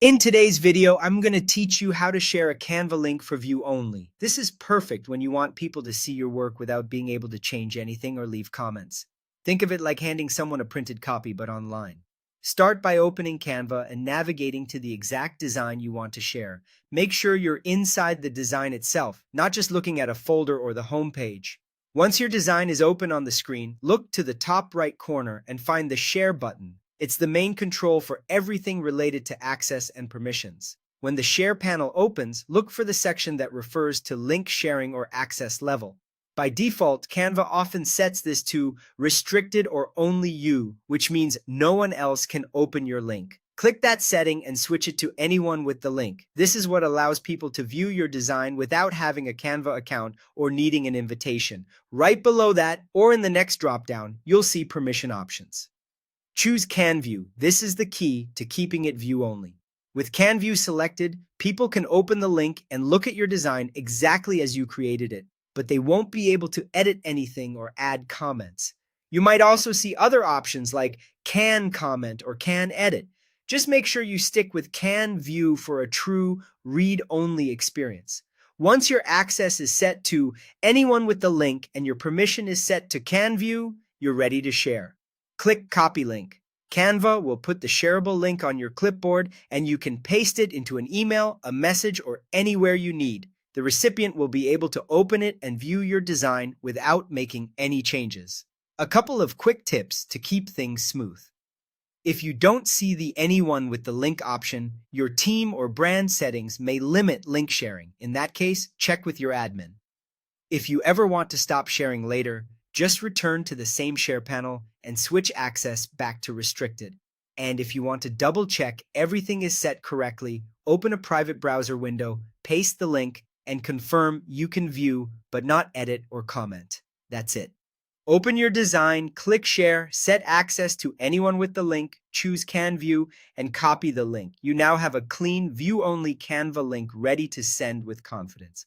In today's video, I'm going to teach you how to share a Canva link for view only. This is perfect when you want people to see your work without being able to change anything or leave comments. Think of it like handing someone a printed copy but online. Start by opening Canva and navigating to the exact design you want to share. Make sure you're inside the design itself, not just looking at a folder or the home page. Once your design is open on the screen, look to the top right corner and find the Share button. It's the main control for everything related to access and permissions. When the Share panel opens, look for the section that refers to link sharing or access level. By default, Canva often sets this to restricted or only you, which means no one else can open your link. Click that setting and switch it to anyone with the link. This is what allows people to view your design without having a Canva account or needing an invitation. Right below that, or in the next dropdown, you'll see permission options. Choose Can View. This is the key to keeping it view only. With Can View selected, people can open the link and look at your design exactly as you created it, but they won't be able to edit anything or add comments. You might also see other options like Can Comment or Can Edit. Just make sure you stick with Can View for a true read-only experience. Once your access is set to anyone with the link and your permission is set to Can View, you're ready to share. Click Copy Link. Canva will put the shareable link on your clipboard and you can paste it into an email, a message, or anywhere you need. The recipient will be able to open it and view your design without making any changes. A couple of quick tips to keep things smooth. If you don't see the Anyone with the Link option, your team or brand settings may limit link sharing. In that case, check with your admin. If you ever want to stop sharing later, just return to the same share panel and switch access back to restricted. And if you want to double check everything is set correctly, open a private browser window, paste the link, and confirm you can view but not edit or comment. That's it. Open your design, click Share, set access to anyone with the link, choose Can View, and copy the link. You now have a clean, view-only Canva link ready to send with confidence.